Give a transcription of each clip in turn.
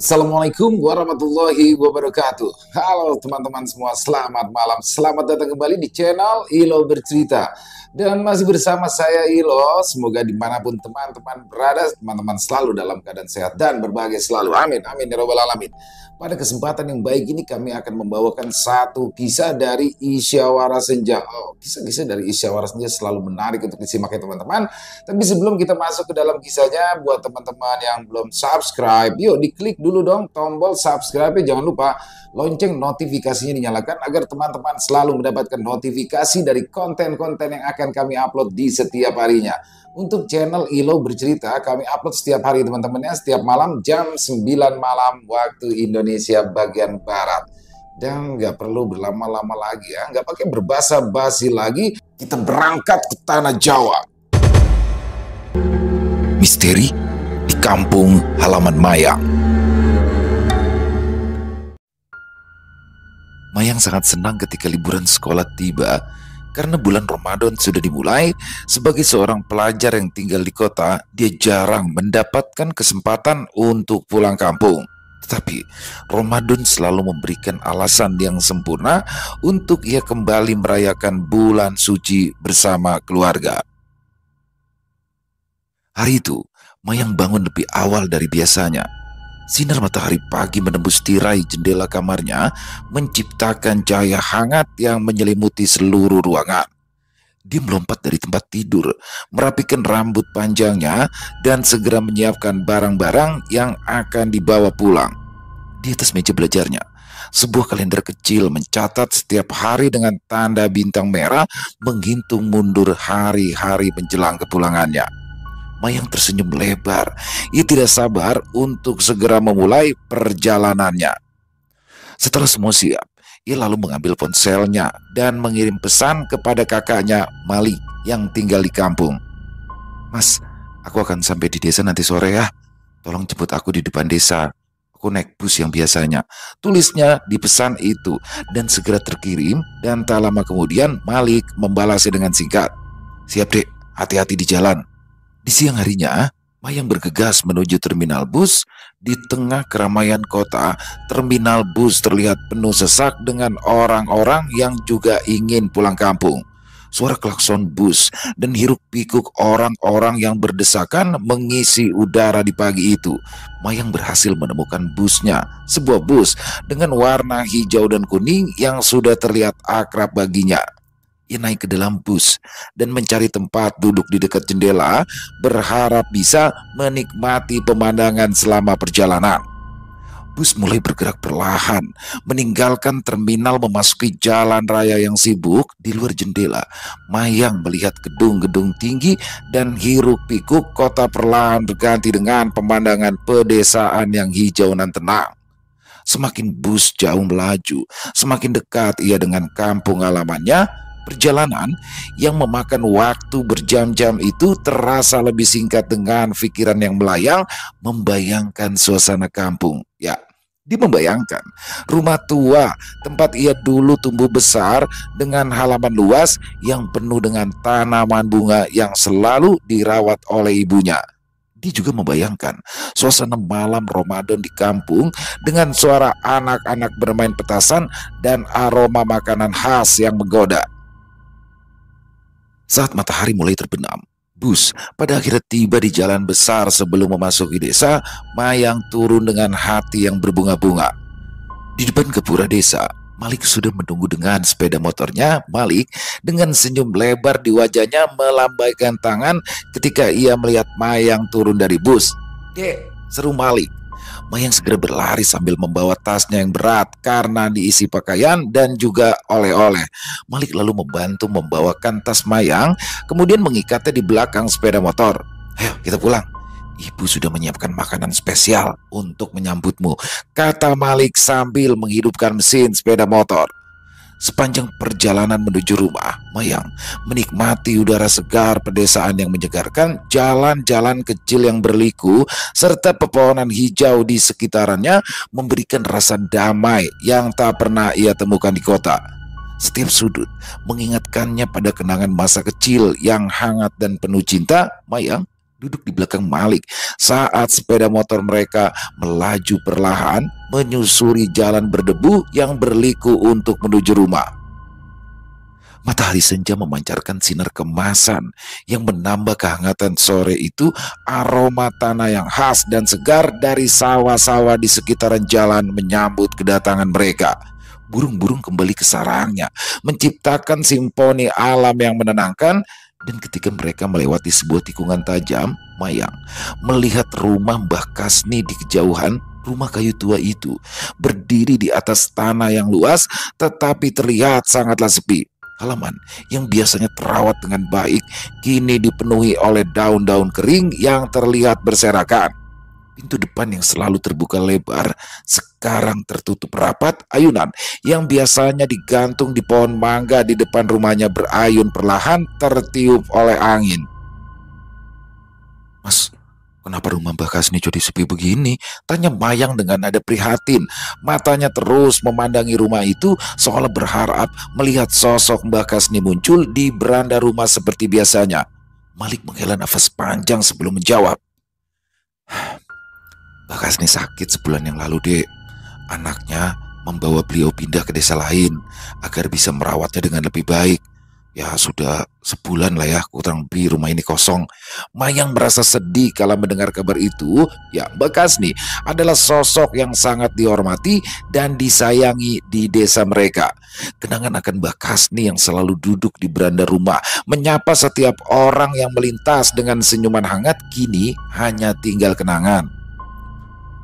Assalamualaikum warahmatullahi wabarakatuh. Halo teman-teman semua, selamat malam. Selamat datang kembali di channel Ilo Bercerita. Dan masih bersama saya Ilo. Semoga dimanapun teman-teman berada, teman-teman selalu dalam keadaan sehat dan berbahagia selalu. Amin, amin ya robbal alamin. Pada kesempatan yang baik ini kami akan membawakan satu kisah dari Isyawara Senja. Kisah-kisah dari Isyawara Senja selalu menarik untuk disimak ya teman-teman. Tapi sebelum kita masuk ke dalam kisahnya, buat teman-teman yang belum subscribe, yuk diklik dulu dong tombol subscribe, jangan lupa lonceng notifikasinya dinyalakan agar teman-teman selalu mendapatkan notifikasi dari konten-konten yang akan kami upload di setiap harinya. Untuk channel Ilo Bercerita kami upload setiap hari teman-teman ya, setiap malam jam 9 malam waktu Indonesia bagian Barat. Dan nggak perlu berlama-lama lagi ya, nggak pakai berbasa-basi lagi, kita berangkat ke tanah Jawa. Misteri di kampung halaman Mayang. Mayang sangat senang ketika liburan sekolah tiba karena bulan Ramadan sudah dimulai. Sebagai seorang pelajar yang tinggal di kota, dia jarang mendapatkan kesempatan untuk pulang kampung. Tetapi Ramadan selalu memberikan alasan yang sempurna untuk ia kembali merayakan bulan suci bersama keluarga. Hari itu, Mayang bangun lebih awal dari biasanya. Sinar matahari pagi menembus tirai jendela kamarnya, menciptakan cahaya hangat yang menyelimuti seluruh ruangan. Dia melompat dari tempat tidur, merapikan rambut panjangnya, dan segera menyiapkan barang-barang yang akan dibawa pulang. Di atas meja belajarnya, sebuah kalender kecil mencatat setiap hari dengan tanda bintang merah, menghitung mundur hari-hari menjelang kepulangannya. Mayang tersenyum lebar. Ia tidak sabar untuk segera memulai perjalanannya. Setelah semua siap, ia lalu mengambil ponselnya dan mengirim pesan kepada kakaknya Malik yang tinggal di kampung. "Mas, aku akan sampai di desa nanti sore ya. Tolong jemput aku di depan desa. Aku naik bus yang biasanya," tulisnya di pesan itu, dan segera terkirim. Dan tak lama kemudian Malik membalasnya dengan singkat, "Siap dek, hati-hati di jalan." Di siang harinya, Mayang bergegas menuju terminal bus. Di tengah keramaian kota, terminal bus terlihat penuh sesak dengan orang-orang yang juga ingin pulang kampung. Suara klakson bus dan hiruk-pikuk orang-orang yang berdesakan mengisi udara di pagi itu. Mayang berhasil menemukan busnya, sebuah bus dengan warna hijau dan kuning yang sudah terlihat akrab baginya. Ia naik ke dalam bus dan mencari tempat duduk di dekat jendela, berharap bisa menikmati pemandangan selama perjalanan. Bus mulai bergerak perlahan, meninggalkan terminal memasuki jalan raya yang sibuk. Di luar jendela, Mayang melihat gedung-gedung tinggi dan hiruk-pikuk kota perlahan berganti dengan pemandangan pedesaan yang hijau dan tenang. Semakin bus jauh melaju, semakin dekat ia dengan kampung halamannya. Perjalanan yang memakan waktu berjam-jam itu terasa lebih singkat dengan pikiran yang melayang, membayangkan suasana kampung. Ya, dia membayangkan rumah tua tempat ia dulu tumbuh besar dengan halaman luas yang penuh dengan tanaman bunga yang selalu dirawat oleh ibunya. Dia juga membayangkan suasana malam Ramadan di kampung dengan suara anak-anak bermain petasan dan aroma makanan khas yang menggoda. Saat matahari mulai terbenam, bus pada akhirnya tiba di jalan besar. Sebelum memasuki desa, Mayang turun dengan hati yang berbunga-bunga. Di depan gapura desa, Malik sudah menunggu dengan sepeda motornya. Malik dengan senyum lebar di wajahnya melambaikan tangan ketika ia melihat Mayang turun dari bus. "Dek," seru Malik. Mayang segera berlari sambil membawa tasnya yang berat karena diisi pakaian dan juga oleh-oleh. Malik lalu membantu membawakan tas Mayang, kemudian mengikatnya di belakang sepeda motor. "Ayo kita pulang. Ibu sudah menyiapkan makanan spesial untuk menyambutmu," kata Malik sambil menghidupkan mesin sepeda motor. Sepanjang perjalanan menuju rumah, Mayang menikmati udara segar pedesaan yang menyegarkan, jalan-jalan kecil yang berliku, serta pepohonan hijau di sekitarannya memberikan rasa damai yang tak pernah ia temukan di kota. Setiap sudut mengingatkannya pada kenangan masa kecil yang hangat dan penuh cinta. Mayang duduk di belakang Malik saat sepeda motor mereka melaju perlahan menyusuri jalan berdebu yang berliku untuk menuju rumah. Matahari senja memancarkan sinar kemasan yang menambah kehangatan sore itu. Aroma tanah yang khas dan segar dari sawah-sawah di sekitaran jalan menyambut kedatangan mereka. Burung-burung kembali ke sarangnya, menciptakan simfoni alam yang menenangkan. Dan ketika mereka melewati sebuah tikungan tajam, Mayang melihat rumah Mbah Kasni di kejauhan. Rumah kayu tua itu berdiri di atas tanah yang luas, tetapi terlihat sangatlah sepi. Halaman yang biasanya terawat dengan baik kini dipenuhi oleh daun-daun kering yang terlihat berserakan. Pintu depan yang selalu terbuka lebar sekarang tertutup rapat. Ayunan yang biasanya digantung di pohon mangga di depan rumahnya berayun perlahan tertiup oleh angin. "Mas, kenapa rumah Mbak Kasni jadi sepi begini?" tanya Mayang dengan nada prihatin. Matanya terus memandangi rumah itu seolah berharap melihat sosok Mbak Kasni muncul di beranda rumah seperti biasanya. Malik menghela nafas panjang sebelum menjawab. "Mbak Kasni sakit sebulan yang lalu, Dek. Anaknya membawa beliau pindah ke desa lain agar bisa merawatnya dengan lebih baik. Ya sudah sebulan lah ya kurang lebih rumah ini kosong." Mayang merasa sedih kala mendengar kabar itu. Ya, Mbak Kasni adalah sosok yang sangat dihormati dan disayangi di desa mereka. Kenangan akan Mbak Kasni yang selalu duduk di beranda rumah, menyapa setiap orang yang melintas dengan senyuman hangat, kini hanya tinggal kenangan.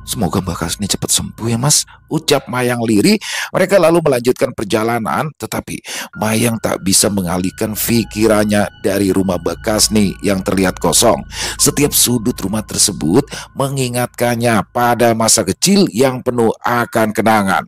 "Semoga Mbak Kasni cepat sembuh ya, Mas," ucap Mayang lirih. Mereka lalu melanjutkan perjalanan, tetapi Mayang tak bisa mengalihkan pikirannya dari rumah Mbak Kasni yang terlihat kosong. Setiap sudut rumah tersebut mengingatkannya pada masa kecil yang penuh akan kenangan.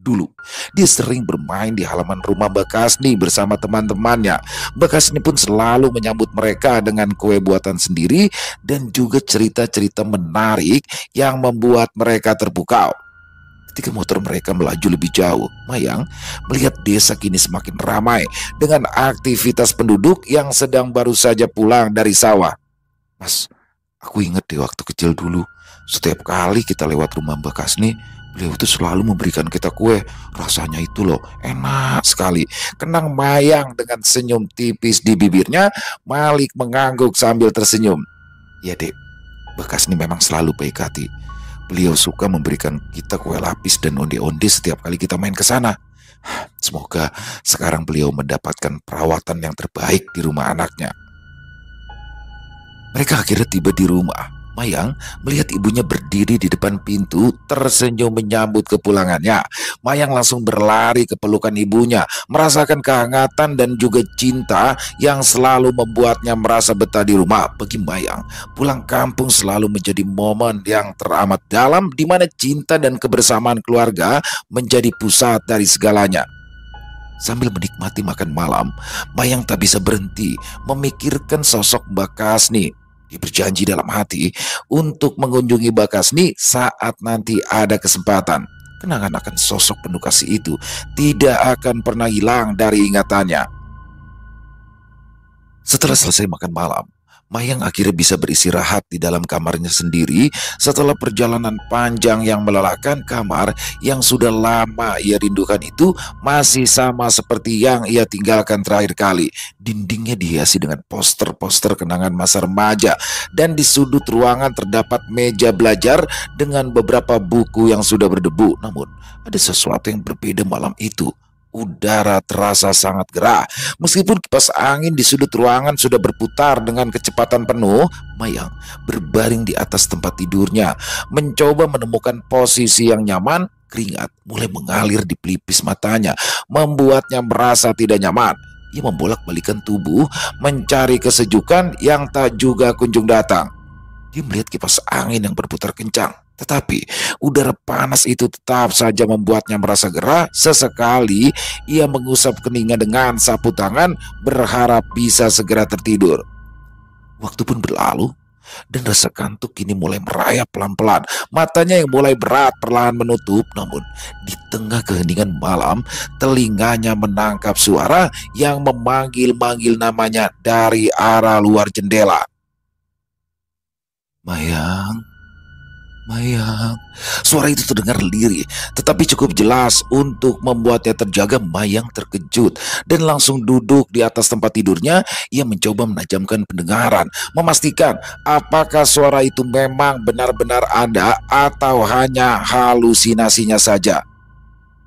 Dulu, dia sering bermain di halaman rumah Mbak Kasni bersama teman-temannya. Mbak Kasni pun selalu menyambut mereka dengan kue buatan sendiri dan juga cerita-cerita menarik yang membuat mereka terpukau. Ketika motor mereka melaju lebih jauh, Mayang melihat desa kini semakin ramai dengan aktivitas penduduk yang sedang baru saja pulang dari sawah. "Mas, aku ingat di waktu kecil dulu, setiap kali kita lewat rumah Mbak Kasni, beliau itu selalu memberikan kita kue. Rasanya itu loh enak sekali," kenang Mayang dengan senyum tipis di bibirnya. Malik mengangguk sambil tersenyum. "Ya, Dek, Mbak Kasni memang selalu baik hati. Beliau suka memberikan kita kue lapis dan onde-onde setiap kali kita main ke sana. Semoga sekarang beliau mendapatkan perawatan yang terbaik di rumah anaknya." Mereka akhirnya tiba di rumah. Mayang melihat ibunya berdiri di depan pintu tersenyum menyambut kepulangannya. Mayang langsung berlari ke pelukan ibunya, merasakan kehangatan dan juga cinta yang selalu membuatnya merasa betah di rumah. Bagi Mayang, pulang kampung selalu menjadi momen yang teramat dalam di mana cinta dan kebersamaan keluarga menjadi pusat dari segalanya. Sambil menikmati makan malam, Mayang tak bisa berhenti memikirkan sosok Mbak Kasni. Dia berjanji dalam hati untuk mengunjungi Mbak Kasni saat nanti ada kesempatan. Kenangan akan sosok penuh kasih itu tidak akan pernah hilang dari ingatannya. Setelah selesai makan malam, Mayang akhirnya bisa beristirahat di dalam kamarnya sendiri setelah perjalanan panjang yang melelahkan. Kamar yang sudah lama ia rindukan itu masih sama seperti yang ia tinggalkan terakhir kali. Dindingnya dihiasi dengan poster-poster kenangan masa remaja dan di sudut ruangan terdapat meja belajar dengan beberapa buku yang sudah berdebu. Namun ada sesuatu yang berbeda malam itu. Udara terasa sangat gerah. Meskipun kipas angin di sudut ruangan sudah berputar dengan kecepatan penuh, Mayang berbaring di atas tempat tidurnya, mencoba menemukan posisi yang nyaman. Keringat mulai mengalir di pelipis matanya, membuatnya merasa tidak nyaman. Ia membolak-balikan tubuh, mencari kesejukan yang tak juga kunjung datang. Dia melihat kipas angin yang berputar kencang, tetapi udara panas itu tetap saja membuatnya merasa gerah. Sesekali ia mengusap keningnya dengan sapu tangan, berharap bisa segera tertidur. Waktu pun berlalu dan rasa kantuk kini mulai merayap pelan-pelan. Matanya yang mulai berat perlahan menutup. Namun di tengah keheningan malam, telinganya menangkap suara yang memanggil-manggil namanya dari arah luar jendela. Mayang, Mayang. Suara itu terdengar lirih, tetapi cukup jelas untuk membuatnya terjaga. Mayang terkejut dan langsung duduk di atas tempat tidurnya. Ia mencoba menajamkan pendengaran, memastikan apakah suara itu memang benar-benar ada atau hanya halusinasinya saja.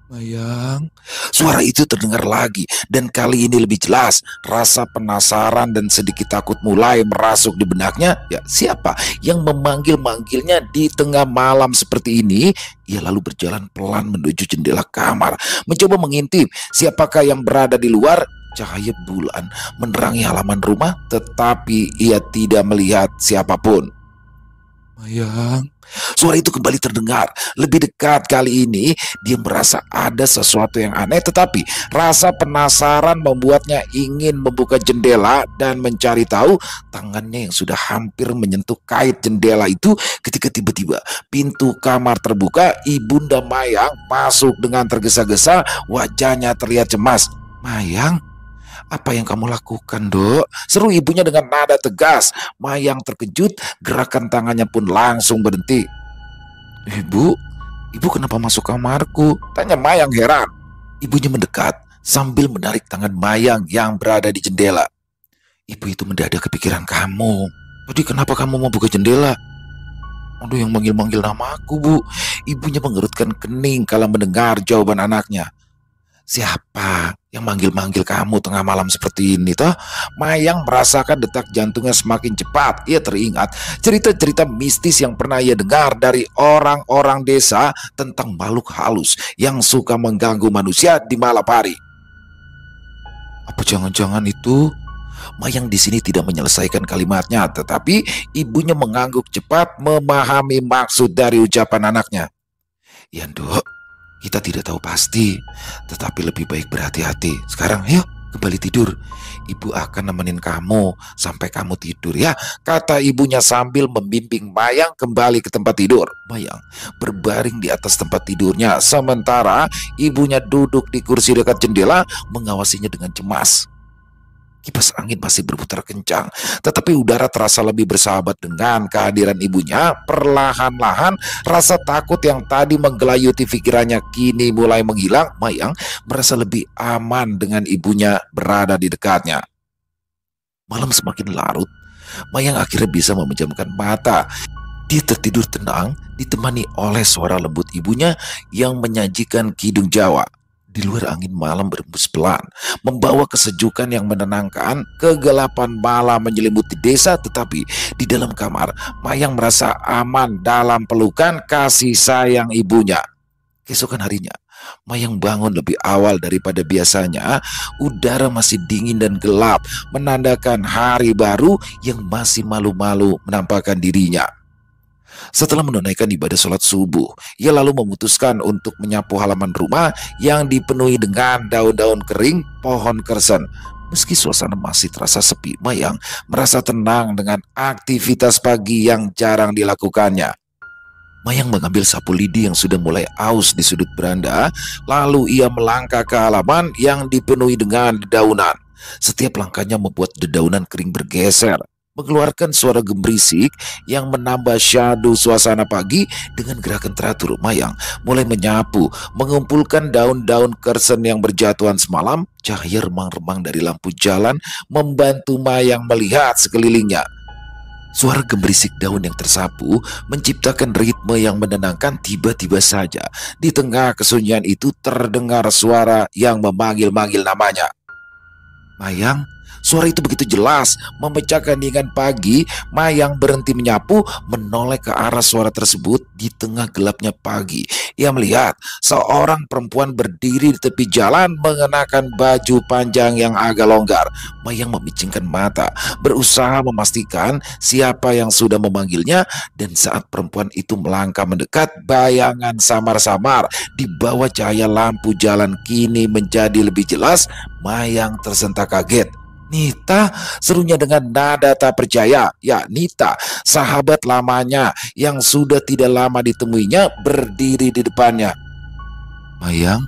Mayang, suara itu terdengar lagi dan kali ini lebih jelas. Rasa penasaran dan sedikit takut mulai merasuk di benaknya. Ya, siapa yang memanggil-manggilnya di tengah malam seperti ini? Ia lalu berjalan pelan menuju jendela kamar, mencoba mengintip siapakah yang berada di luar. Cahaya bulan menerangi halaman rumah, tetapi ia tidak melihat siapapun. Mayang, suara itu kembali terdengar lebih dekat. Kali ini dia merasa ada sesuatu yang aneh, tetapi rasa penasaran membuatnya ingin membuka jendela dan mencari tahu. Tangannya yang sudah hampir menyentuh kait jendela itu ketika tiba-tiba pintu kamar terbuka. Ibunda Mayang masuk dengan tergesa-gesa, wajahnya terlihat cemas. Mayang, apa yang kamu lakukan, Dok? Seru ibunya dengan nada tegas. Mayang terkejut, gerakan tangannya pun langsung berhenti. Ibu, ibu kenapa masuk kamarku? Tanya Mayang heran. Ibunya mendekat sambil menarik tangan Mayang yang berada di jendela. Ibu itu mendadak kepikiran kamu. Tadi kenapa kamu mau buka jendela? Aduh, yang manggil-manggil namaku, Bu. Ibunya mengerutkan kening kala mendengar jawaban anaknya. Siapa yang manggil-manggil kamu tengah malam seperti ini toh? Mayang merasakan detak jantungnya semakin cepat. Ia teringat cerita-cerita mistis yang pernah ia dengar dari orang-orang desa tentang makhluk halus yang suka mengganggu manusia di malam hari. Apa jangan-jangan itu? Mayang di sini tidak menyelesaikan kalimatnya, tetapi ibunya mengangguk cepat memahami maksud dari ucapan anaknya. Ya, Dok, kita tidak tahu pasti, tetapi lebih baik berhati-hati. Sekarang yuk kembali tidur. Ibu akan nemenin kamu sampai kamu tidur ya, kata ibunya sambil membimbing Mayang kembali ke tempat tidur. Mayang berbaring di atas tempat tidurnya, sementara ibunya duduk di kursi dekat jendela mengawasinya dengan cemas. Kipas angin masih berputar kencang, tetapi udara terasa lebih bersahabat dengan kehadiran ibunya. Perlahan-lahan, rasa takut yang tadi menggelayuti pikirannya kini mulai menghilang. Mayang merasa lebih aman dengan ibunya berada di dekatnya. Malam semakin larut, Mayang akhirnya bisa memejamkan mata. Dia tertidur tenang, ditemani oleh suara lembut ibunya yang menyajikan kidung Jawa. Di luar angin malam berembus pelan, membawa kesejukan yang menenangkan. Kegelapan malam menyelimuti desa, tetapi di dalam kamar, Mayang merasa aman dalam pelukan kasih sayang ibunya. Keesokan harinya, Mayang bangun lebih awal daripada biasanya. Udara masih dingin dan gelap, menandakan hari baru yang masih malu-malu menampakkan dirinya. Setelah menunaikan ibadah sholat subuh, ia lalu memutuskan untuk menyapu halaman rumah yang dipenuhi dengan daun-daun kering pohon kersen. Meski suasana masih terasa sepi, Mayang merasa tenang dengan aktivitas pagi yang jarang dilakukannya. Mayang mengambil sapu lidi yang sudah mulai aus di sudut beranda, lalu ia melangkah ke halaman yang dipenuhi dengan dedaunan. Setiap langkahnya membuat dedaunan kering bergeser, mengeluarkan suara gemerisik yang menambah syadu suasana pagi. Dengan gerakan teratur, Mayang mulai menyapu, mengumpulkan daun-daun kersen yang berjatuhan semalam. Cahaya remang-remang dari lampu jalan membantu Mayang melihat sekelilingnya. Suara gemerisik daun yang tersapu menciptakan ritme yang menenangkan. Tiba-tiba saja di tengah kesunyian itu terdengar suara yang memanggil-manggil namanya. Mayang, suara itu begitu jelas memecahkan keheningan pagi. Mayang berhenti menyapu, menoleh ke arah suara tersebut. Di tengah gelapnya pagi, ia melihat seorang perempuan berdiri di tepi jalan mengenakan baju panjang yang agak longgar. Mayang memicingkan mata, berusaha memastikan siapa yang sudah memanggilnya. Dan saat perempuan itu melangkah mendekat, bayangan samar-samar di bawah cahaya lampu jalan kini menjadi lebih jelas. Mayang tersentak kaget. Nita, serunya dengan nada tak percaya. Ya, Nita, sahabat lamanya yang sudah tidak lama ditemuinya, berdiri di depannya. Mayang,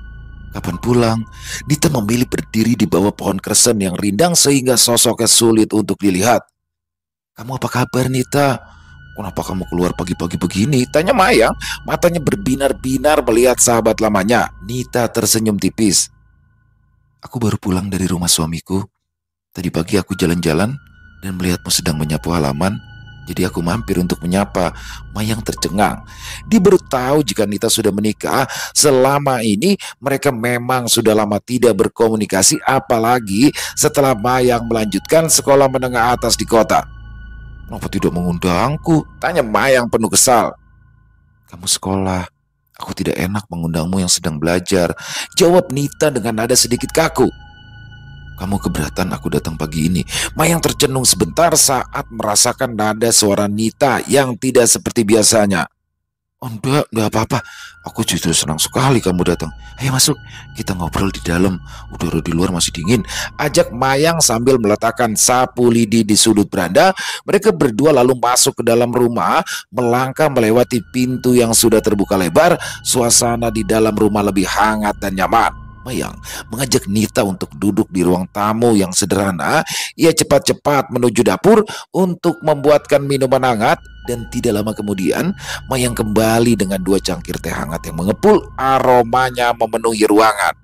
kapan pulang? Nita memilih berdiri di bawah pohon kersen yang rindang sehingga sosoknya sulit untuk dilihat. Kamu apa kabar, Nita? Kenapa kamu keluar pagi-pagi begini? Tanya Mayang, matanya berbinar-binar melihat sahabat lamanya. Nita tersenyum tipis. Aku baru pulang dari rumah suamiku. Tadi pagi aku jalan-jalan dan melihatmu sedang menyapu halaman. Jadi aku mampir untuk menyapa. Mayang tercengang. Dia baru tahu jika Nita sudah menikah. Selama ini mereka memang sudah lama tidak berkomunikasi, apalagi setelah Mayang melanjutkan sekolah menengah atas di kota. Kenapa tidak mengundangku? Tanya Mayang penuh kesal. Kamu sekolah. Aku tidak enak mengundangmu yang sedang belajar. Jawab Nita dengan nada sedikit kaku. Kamu keberatan aku datang pagi ini? Mayang tercenung sebentar saat merasakan nada suara Nita yang tidak seperti biasanya. Oh enggak apa-apa. Aku justru senang sekali kamu datang. Ayo masuk, kita ngobrol di dalam. Udara di luar masih dingin. Ajak Mayang sambil meletakkan sapu lidi di sudut beranda. Mereka berdua lalu masuk ke dalam rumah, melangkah melewati pintu yang sudah terbuka lebar. Suasana di dalam rumah lebih hangat dan nyaman. Mayang mengajak Nita untuk duduk di ruang tamu yang sederhana. Ia cepat-cepat menuju dapur untuk membuatkan minuman hangat. Dan tidak lama kemudian, Mayang kembali dengan 2 cangkir teh hangat yang mengepul, aromanya memenuhi ruangan.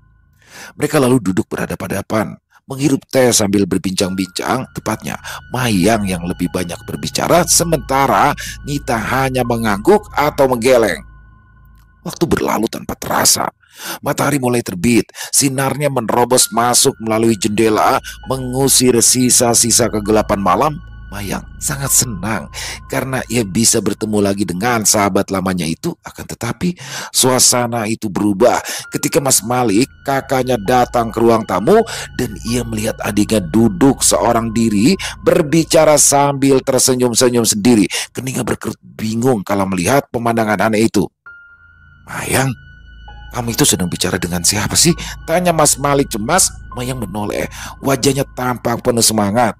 Mereka lalu duduk berhadapan-hadapan, menghirup teh sambil berbincang-bincang. Tepatnya, Mayang yang lebih banyak berbicara, sementara Nita hanya mengangguk atau menggeleng. Waktu berlalu tanpa terasa. Matahari mulai terbit, sinarnya menerobos masuk melalui jendela, mengusir sisa-sisa kegelapan malam. Mayang sangat senang karena ia bisa bertemu lagi dengan sahabat lamanya itu. Akan tetapi suasana itu berubah ketika Mas Malik, kakaknya, datang ke ruang tamu dan ia melihat adiknya duduk seorang diri berbicara sambil tersenyum-senyum sendiri. Keningnya berkerut bingung kalau melihat pemandangan aneh itu. Mayang, kamu itu sedang bicara dengan siapa sih? Tanya Mas Malik cemas. Mayang menoleh, wajahnya tampak penuh semangat.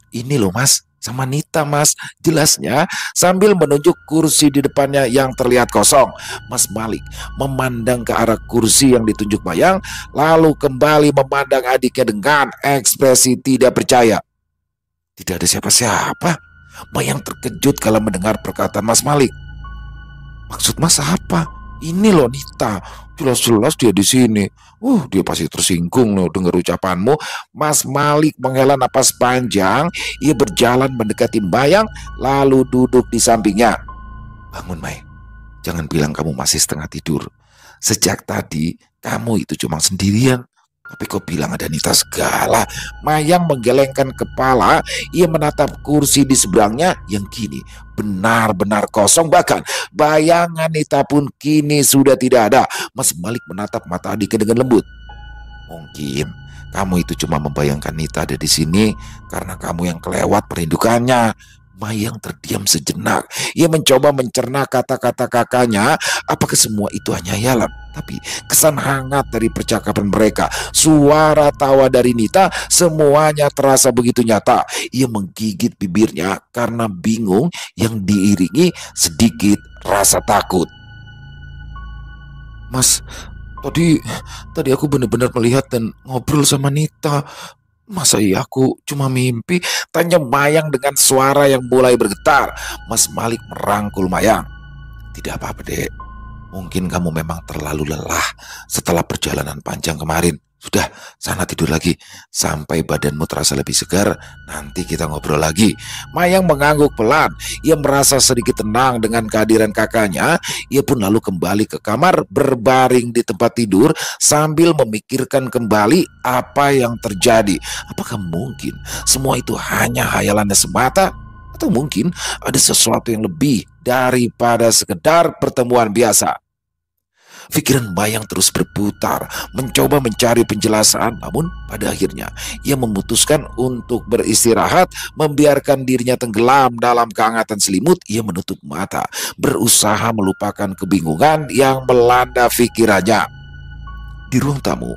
Ini loh Mas, sama Nita Mas, jelasnya sambil menunjuk kursi di depannya yang terlihat kosong. Mas Malik memandang ke arah kursi yang ditunjuk Mayang, lalu kembali memandang adiknya dengan ekspresi tidak percaya. Tidak ada siapa-siapa. Mayang terkejut kalau mendengar perkataan Mas Malik. Maksud Mas apa? Ini loh Nita, jelas-jelas dia di sini. Dia pasti tersinggung loh dengar ucapanmu. Mas Malik menghela napas panjang. Ia berjalan mendekati Mayang, lalu duduk di sampingnya. Bangun May, jangan bilang kamu masih setengah tidur. Sejak tadi kamu itu cuma sendirian, tapi kau bilang ada Nita segala. Mayang menggelengkan kepala. Ia menatap kursi di seberangnya yang kini benar-benar kosong. Bahkan bayangan Nita pun kini sudah tidak ada. Mas Malik menatap mata adiknya dengan lembut. Mungkin kamu itu cuma membayangkan Nita ada di sini karena kamu yang kelewat perindukannya. Mayang terdiam sejenak. Ia mencoba mencerna kata-kata kakaknya. Apakah semua itu hanya hayalan? Tapi kesan hangat dari percakapan mereka, suara tawa dari Nita, semuanya terasa begitu nyata. Ia menggigit bibirnya karena bingung yang diiringi sedikit rasa takut. Mas, tadi aku benar-benar melihat dan ngobrol sama Nita. Masa iya aku cuma mimpi? Tanya Mayang dengan suara yang mulai bergetar. Mas Malik merangkul Mayang. Tidak apa-apa dek, mungkin kamu memang terlalu lelah setelah perjalanan panjang kemarin. Sudah, sana tidur lagi sampai badanmu terasa lebih segar. Nanti kita ngobrol lagi. Mayang mengangguk pelan. Ia merasa sedikit tenang dengan kehadiran kakaknya. Ia pun lalu kembali ke kamar, berbaring di tempat tidur sambil memikirkan kembali apa yang terjadi. Apakah mungkin semua itu hanya hayalannya semata? Atau mungkin ada sesuatu yang lebih daripada sekedar pertemuan biasa? Pikiran Mayang terus berputar, mencoba mencari penjelasan, namun pada akhirnya ia memutuskan untuk beristirahat, membiarkan dirinya tenggelam dalam kehangatan selimut. Ia menutup mata, berusaha melupakan kebingungan yang melanda pikirannya. Di ruang tamu,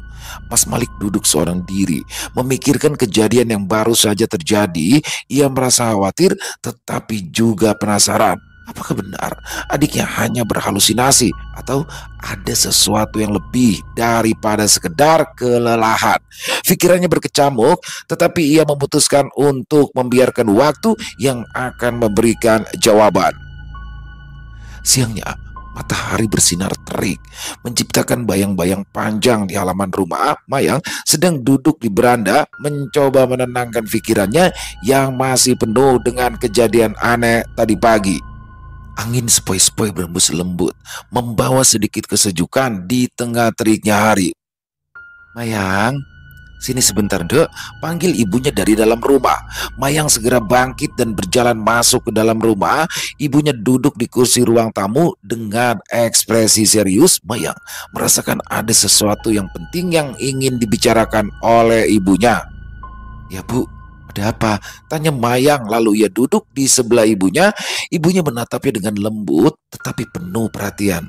Mas Malik duduk seorang diri, memikirkan kejadian yang baru saja terjadi. Ia merasa khawatir, tetapi juga penasaran. Apakah benar adiknya hanya berhalusinasi atau ada sesuatu yang lebih daripada sekedar kelelahan? Pikirannya berkecamuk, tetapi ia memutuskan untuk membiarkan waktu yang akan memberikan jawaban. Siangnya, matahari bersinar terik, menciptakan bayang-bayang panjang di halaman rumah. Mayang sedang duduk di beranda, mencoba menenangkan pikirannya yang masih penuh dengan kejadian aneh tadi pagi. Angin sepoi-sepoi berembus lembut, membawa sedikit kesejukan di tengah teriknya hari. Mayang, sini sebentar, Dek, panggil ibunya dari dalam rumah. Mayang segera bangkit dan berjalan masuk ke dalam rumah. Ibunya duduk di kursi ruang tamu dengan ekspresi serius. Mayang merasakan ada sesuatu yang penting yang ingin dibicarakan oleh ibunya. Ya, Bu, ada apa? Tanya Mayang, lalu ia duduk di sebelah ibunya. Ibunya menatapnya dengan lembut tetapi penuh perhatian.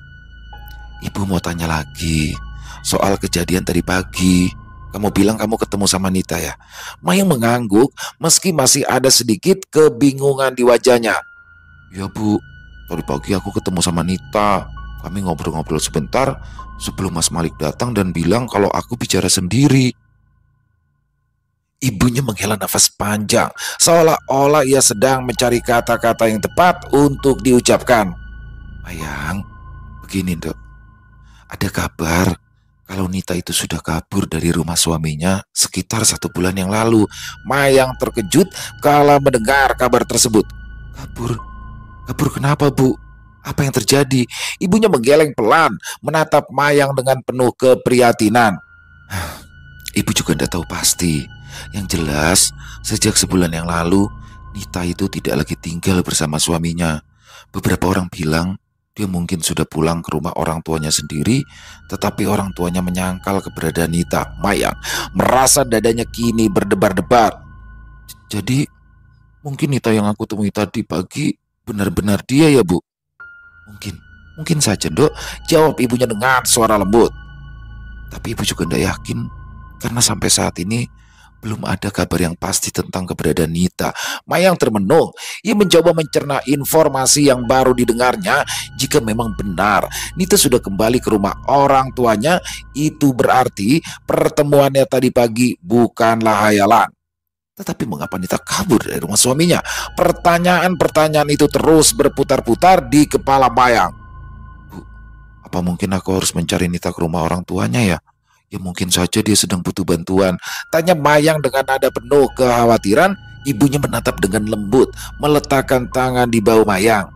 Ibu mau tanya lagi soal kejadian tadi pagi. Kamu bilang kamu ketemu sama Nita ya? Mayang mengangguk meski masih ada sedikit kebingungan di wajahnya. Ya, Bu, tadi pagi aku ketemu sama Nita. Kami ngobrol-ngobrol sebentar sebelum Mas Malik datang dan bilang kalau aku bicara sendiri. Ibunya menghela nafas panjang, seolah-olah ia sedang mencari kata-kata yang tepat untuk diucapkan. Mayang, begini, Dok. Ada kabar kalau Nita itu sudah kabur dari rumah suaminya sekitar 1 bulan yang lalu. Mayang terkejut kala mendengar kabar tersebut. Kabur? Kabur kenapa, Bu? Apa yang terjadi? Ibunya menggeleng pelan, menatap Mayang dengan penuh keprihatinan. Ibu juga tidak tahu pasti. Yang jelas, sejak sebulan yang lalu, Nita itu tidak lagi tinggal bersama suaminya. Beberapa orang bilang dia mungkin sudah pulang ke rumah orang tuanya sendiri, tetapi orang tuanya menyangkal keberadaan Nita. Mayang merasa dadanya kini berdebar-debar. Jadi, mungkin Nita yang aku temui tadi pagi benar-benar dia ya, Bu? Mungkin saja, Dok, jawab ibunya dengan suara lembut. Tapi ibu juga tidak yakin, karena sampai saat ini belum ada kabar yang pasti tentang keberadaan Nita. Mayang termenung. Ia mencoba mencerna informasi yang baru didengarnya. Jika memang benar Nita sudah kembali ke rumah orang tuanya, itu berarti pertemuannya tadi pagi bukanlah hayalan. Tetapi mengapa Nita kabur dari rumah suaminya? Pertanyaan-pertanyaan itu terus berputar-putar di kepala Mayang. Bu, apa mungkin aku harus mencari Nita ke rumah orang tuanya ya? Ya mungkin saja dia sedang butuh bantuan. Tanya Mayang dengan nada penuh kekhawatiran. Ibunya menatap dengan lembut, meletakkan tangan di bahu Mayang.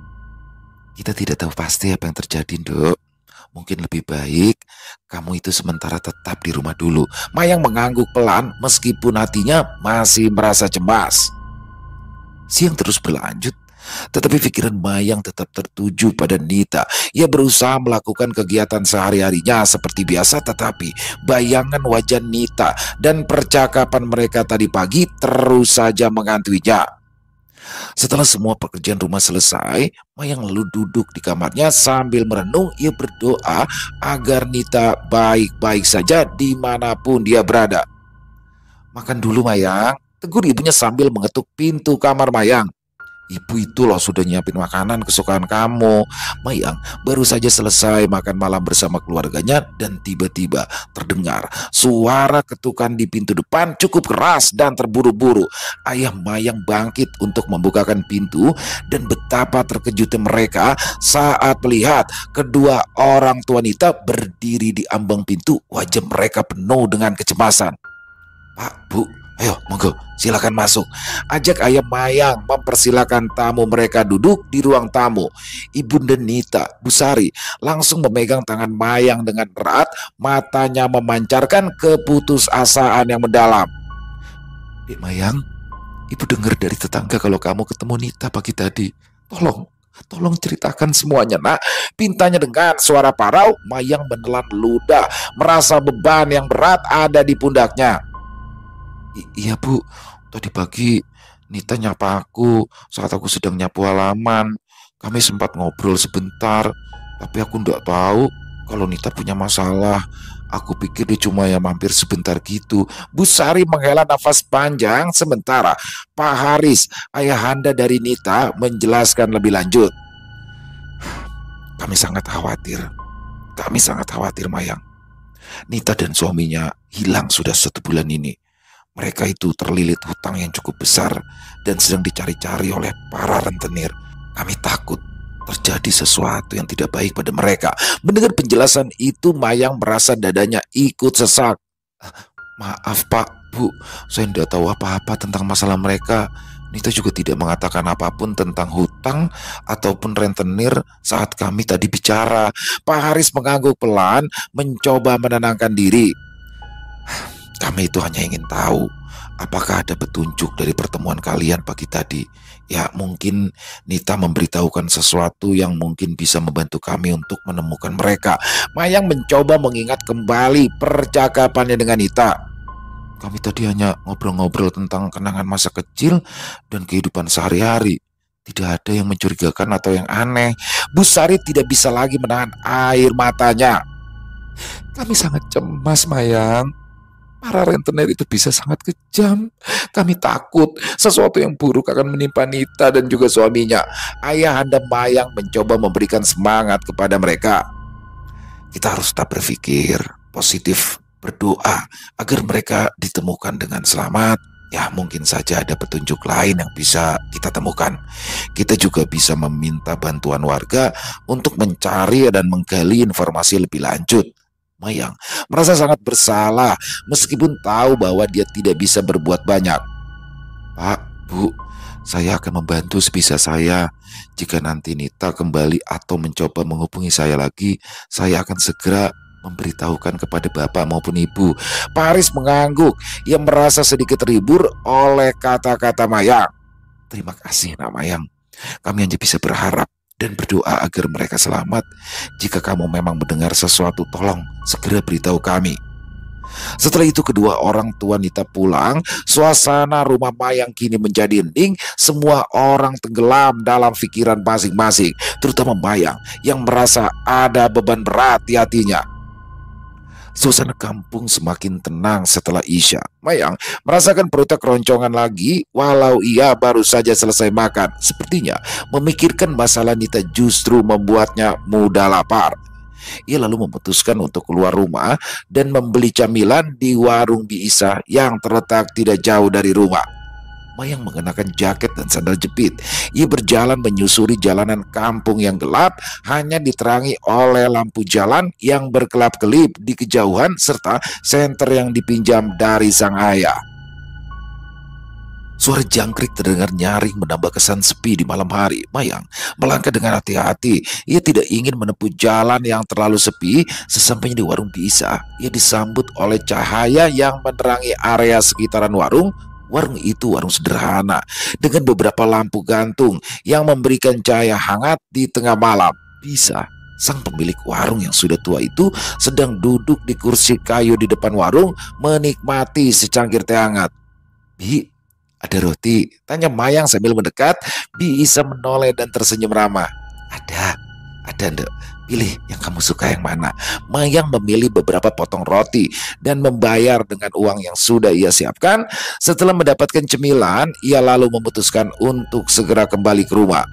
Kita tidak tahu pasti apa yang terjadi, Dok. Mungkin lebih baik kamu itu sementara tetap di rumah dulu. Mayang mengangguk pelan meskipun hatinya masih merasa cemas. Siang terus berlanjut, tetapi pikiran Mayang tetap tertuju pada Nita. Ia berusaha melakukan kegiatan sehari-harinya seperti biasa, tetapi bayangan wajah Nita dan percakapan mereka tadi pagi terus saja menghantui-nya. Setelah semua pekerjaan rumah selesai, Mayang lalu duduk di kamarnya sambil merenung. Ia berdoa agar Nita baik-baik saja dimanapun dia berada. Makan dulu, Mayang, tegur ibunya sambil mengetuk pintu kamar Mayang. Ibu itu loh sudah nyiapin makanan kesukaan kamu. Mayang baru saja selesai makan malam bersama keluarganya dan tiba-tiba terdengar suara ketukan di pintu depan cukup keras dan terburu-buru. Ayah Mayang bangkit untuk membukakan pintu dan betapa terkejutnya mereka saat melihat kedua orang tua Nita berdiri di ambang pintu. Wajah mereka penuh dengan kecemasan. Pak, Bu, ayo monggo silakan masuk. Ajak ayah Mayang mempersilakan tamu mereka duduk di ruang tamu. Ibunda Nita, Bu Sari, langsung memegang tangan Mayang dengan erat. Matanya memancarkan keputusasaan yang mendalam. Dek Mayang, ibu dengar dari tetangga kalau kamu ketemu Nita pagi tadi. Tolong ceritakan semuanya, Nak. Pintanya dengan suara parau. Mayang menelan ludah, merasa beban yang berat ada di pundaknya. Iya, Bu, tadi pagi Nita nyapa aku saat aku sedang nyapu halaman. Kami sempat ngobrol sebentar, tapi aku nggak tahu kalau Nita punya masalah. Aku pikir dia cuma ya mampir sebentar gitu. Bu Sari menghela nafas panjang sementara Pak Haris, ayahanda dari Nita, menjelaskan lebih lanjut. Kami sangat khawatir. Kami sangat khawatir, Mayang. Nita dan suaminya hilang sudah 1 bulan ini. Mereka itu terlilit hutang yang cukup besar dan sedang dicari-cari oleh para rentenir. Kami takut terjadi sesuatu yang tidak baik pada mereka. Mendengar penjelasan itu, Mayang merasa dadanya ikut sesak. Maaf Pak, Bu, saya tidak tahu apa-apa tentang masalah mereka. Nita juga tidak mengatakan apapun tentang hutang ataupun rentenir saat kami tadi bicara. Pak Haris mengangguk pelan, mencoba menenangkan diri. Kami itu hanya ingin tahu apakah ada petunjuk dari pertemuan kalian pagi tadi. Ya, mungkin Nita memberitahukan sesuatu yang mungkin bisa membantu kami untuk menemukan mereka. Mayang mencoba mengingat kembali percakapannya dengan Nita. Kami tadi hanya ngobrol-ngobrol tentang kenangan masa kecil dan kehidupan sehari-hari. Tidak ada yang mencurigakan atau yang aneh. Bu Sari tidak bisa lagi menahan air matanya. Kami sangat cemas, Mayang. Para rentenir itu bisa sangat kejam. Kami takut sesuatu yang buruk akan menimpa Nita dan juga suaminya. Ayahanda Mayang mencoba memberikan semangat kepada mereka. Kita harus tetap berpikir positif, berdoa agar mereka ditemukan dengan selamat. Ya, mungkin saja ada petunjuk lain yang bisa kita temukan. Kita juga bisa meminta bantuan warga untuk mencari dan menggali informasi lebih lanjut. Mayang merasa sangat bersalah meskipun tahu bahwa dia tidak bisa berbuat banyak. Pak, Bu, saya akan membantu sebisa saya. Jika nanti Nita kembali atau mencoba menghubungi saya lagi, saya akan segera memberitahukan kepada Bapak maupun Ibu. Pak Haris mengangguk. Ia merasa sedikit terhibur oleh kata-kata Mayang. Terima kasih, Nak Mayang. Kami hanya bisa berharap dan berdoa agar mereka selamat. Jika kamu memang mendengar sesuatu, tolong segera beritahu kami. Setelah itu kedua orang tua Nita pulang. Suasana rumah Mayang kini menjadi hening. Semua orang tenggelam dalam pikiran masing-masing, terutama Mayang yang merasa ada beban berat di hatinya. Suasana kampung semakin tenang setelah Isya. Mayang merasakan perutnya keroncongan lagi walau ia baru saja selesai makan. Sepertinya memikirkan masalah Nita justru membuatnya mudah lapar. Ia lalu memutuskan untuk keluar rumah dan membeli camilan di warung Biisa yang terletak tidak jauh dari rumah. Mayang mengenakan jaket dan sandal jepit. Ia berjalan menyusuri jalanan kampung yang gelap, hanya diterangi oleh lampu jalan yang berkelap-kelip di kejauhan serta senter yang dipinjam dari sang ayah. Suara jangkrik terdengar nyaring menambah kesan sepi di malam hari. Mayang melangkah dengan hati-hati. Ia tidak ingin menempuh jalan yang terlalu sepi. Sesampainya di warung Biisa, ia disambut oleh cahaya yang menerangi area sekitaran warung. Warung itu warung sederhana dengan beberapa lampu gantung yang memberikan cahaya hangat di tengah malam. Biisa, sang pemilik warung yang sudah tua itu, sedang duduk di kursi kayu di depan warung menikmati secangkir teh hangat. Bi, ada roti? Tanya Mayang sambil mendekat. Biisa menoleh dan tersenyum ramah. Ada Nduk. Pilih yang kamu suka yang mana. Mayang memilih beberapa potong roti dan membayar dengan uang yang sudah ia siapkan. Setelah mendapatkan cemilan, ia lalu memutuskan untuk segera kembali ke rumah.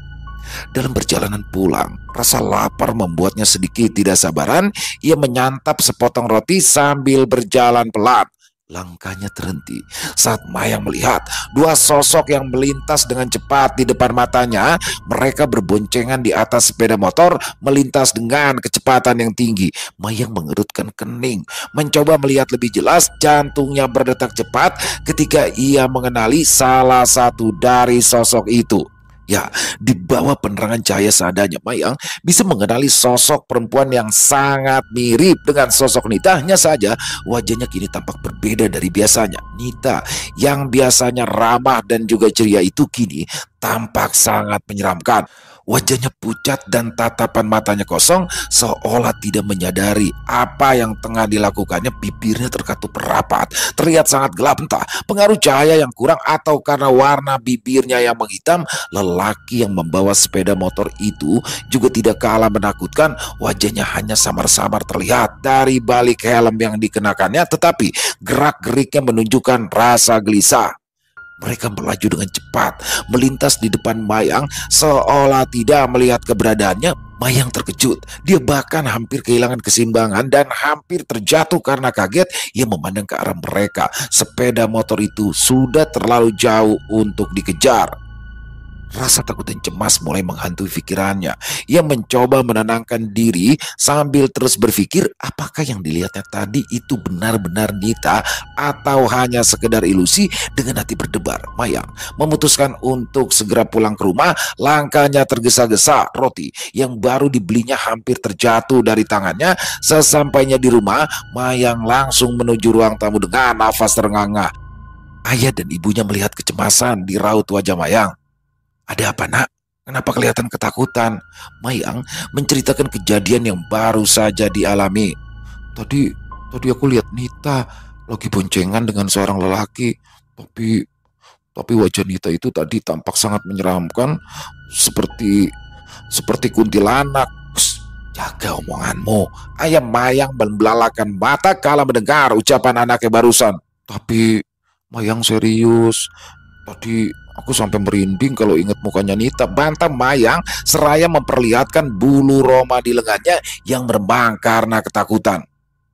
Dalam perjalanan pulang, rasa lapar membuatnya sedikit tidak sabaran. Ia menyantap sepotong roti sambil berjalan pelan. Langkahnya terhenti saat Mayang melihat dua sosok yang melintas dengan cepat di depan matanya. Mereka berboncengan di atas sepeda motor melintas dengan kecepatan yang tinggi. Mayang mengerutkan kening, mencoba melihat lebih jelas. Jantungnya berdetak cepat ketika ia mengenali salah satu dari sosok itu. Ya, di bawah penerangan cahaya seadanya, Mayang bisa mengenali sosok perempuan yang sangat mirip dengan sosok Nita. Hanya saja wajahnya kini tampak berbeda dari biasanya. Nita yang biasanya ramah dan juga ceria itu kini tampak sangat menyeramkan. Wajahnya pucat dan tatapan matanya kosong, seolah tidak menyadari apa yang tengah dilakukannya. Bibirnya terkatup rapat, terlihat sangat gelap, entah pengaruh cahaya yang kurang atau karena warna bibirnya yang menghitam. Lelaki yang membawa sepeda motor itu juga tidak kalah menakutkan. Wajahnya hanya samar-samar terlihat dari balik helm yang dikenakannya, tetapi gerak-geriknya menunjukkan rasa gelisah. Mereka melaju dengan cepat, melintas di depan Mayang seolah tidak melihat keberadaannya. Mayang terkejut, dia bahkan hampir kehilangan keseimbangan dan hampir terjatuh karena kaget. Ia memandang ke arah mereka. Sepeda motor itu sudah terlalu jauh untuk dikejar. Rasa takut dan cemas mulai menghantui pikirannya. Ia mencoba menenangkan diri sambil terus berpikir apakah yang dilihatnya tadi itu benar-benar Nita atau hanya sekedar ilusi. Dengan hati berdebar, Mayang memutuskan untuk segera pulang ke rumah. Langkahnya tergesa-gesa, roti yang baru dibelinya hampir terjatuh dari tangannya. Sesampainya di rumah, Mayang langsung menuju ruang tamu dengan nafas terengah-engah. Ayah dan ibunya melihat kecemasan di raut wajah Mayang. "Ada apa, Nak? Kenapa kelihatan ketakutan?" Mayang menceritakan kejadian yang baru saja dialami. Tadi aku lihat Nita lagi boncengan dengan seorang lelaki. Tapi wajah Nita itu tadi tampak sangat menyeramkan, seperti kuntilanak." "Shh, jaga omonganmu." Ayah Mayang membelalakan mata kala mendengar ucapan anaknya barusan. "Tapi Mayang serius. Tadi aku sampai merinding kalau ingat mukanya Nita," bantah Mayang seraya memperlihatkan bulu roma di lengannya yang merembang karena ketakutan.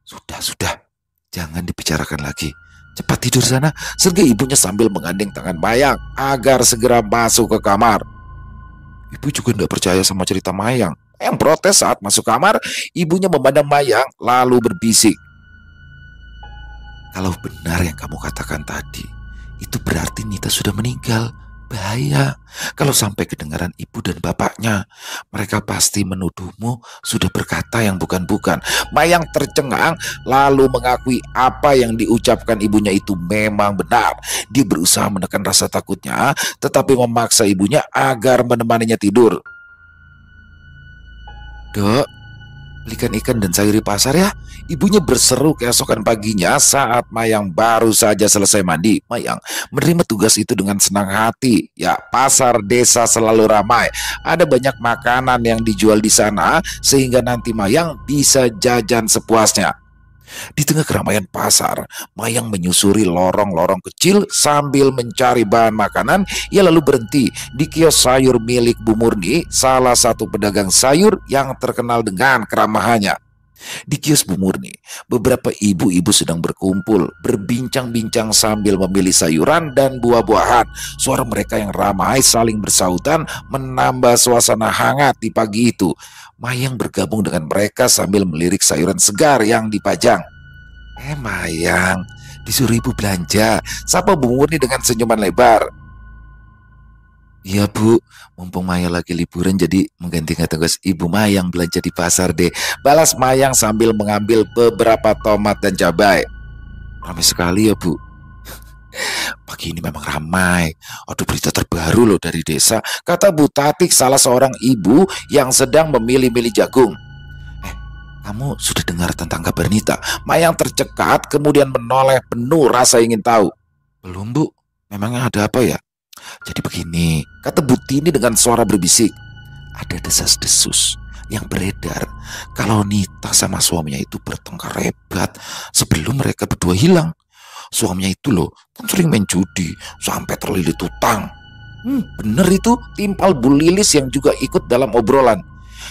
Sudah, jangan dibicarakan lagi. Cepat tidur sana," serga ibunya sambil menggandeng tangan Mayang agar segera masuk ke kamar. Ibu juga tidak percaya sama cerita Mayang. Mayang protes saat masuk kamar. Ibunya memandang Mayang lalu berbisik, "Kalau benar yang kamu katakan tadi, itu berarti Nita sudah meninggal. Bahaya kalau sampai kedengaran ibu dan bapaknya. Mereka pasti menuduhmu sudah berkata yang bukan-bukan." Mayang tercengang lalu mengakui apa yang diucapkan ibunya itu memang benar. Dia berusaha menekan rasa takutnya, tetapi memaksa ibunya agar menemaninya tidur. "Dok, belikan ikan dan sayur di pasar ya," ibunya berseru keesokan paginya saat Mayang baru saja selesai mandi. Mayang menerima tugas itu dengan senang hati. Ya, pasar desa selalu ramai. Ada banyak makanan yang dijual di sana sehingga nanti Mayang bisa jajan sepuasnya. Di tengah keramaian pasar, Mayang menyusuri lorong-lorong kecil sambil mencari bahan makanan. Ia lalu berhenti di kios sayur milik Bu Murni, salah satu pedagang sayur yang terkenal dengan keramahannya. Di kios Bu Murni, beberapa ibu-ibu sedang berkumpul, berbincang-bincang sambil memilih sayuran dan buah-buahan. Suara mereka yang ramai saling bersahutan menambah suasana hangat di pagi itu. Mayang bergabung dengan mereka sambil melirik sayuran segar yang dipajang. Mayang, disuruh ibu belanja," sapa Bu Murni dengan senyuman lebar. "Iya Bu, mumpung Mayang lagi liburan jadi menggantikan tugas Ibu Mayang belanja di pasar deh," balas Mayang sambil mengambil beberapa tomat dan cabai. "Ramai sekali ya Bu." "Pagi ini memang ramai. Ada berita terbaru loh dari desa," kata Bu Tatik, salah seorang ibu yang sedang memilih-milih jagung. "Kamu sudah dengar tentang kabar Nita?" Mayang tercekat kemudian menoleh penuh rasa ingin tahu. "Belum Bu, memangnya ada apa ya?" "Jadi begini," kata Bu Tini dengan suara berbisik. "Ada desas-desus yang beredar kalau Nita sama suaminya itu bertengkar hebat sebelum mereka berdua hilang. Suaminya itu loh kan sering main judi sampai terlilit utang." Bener itu," timpal Bu Lilis yang juga ikut dalam obrolan.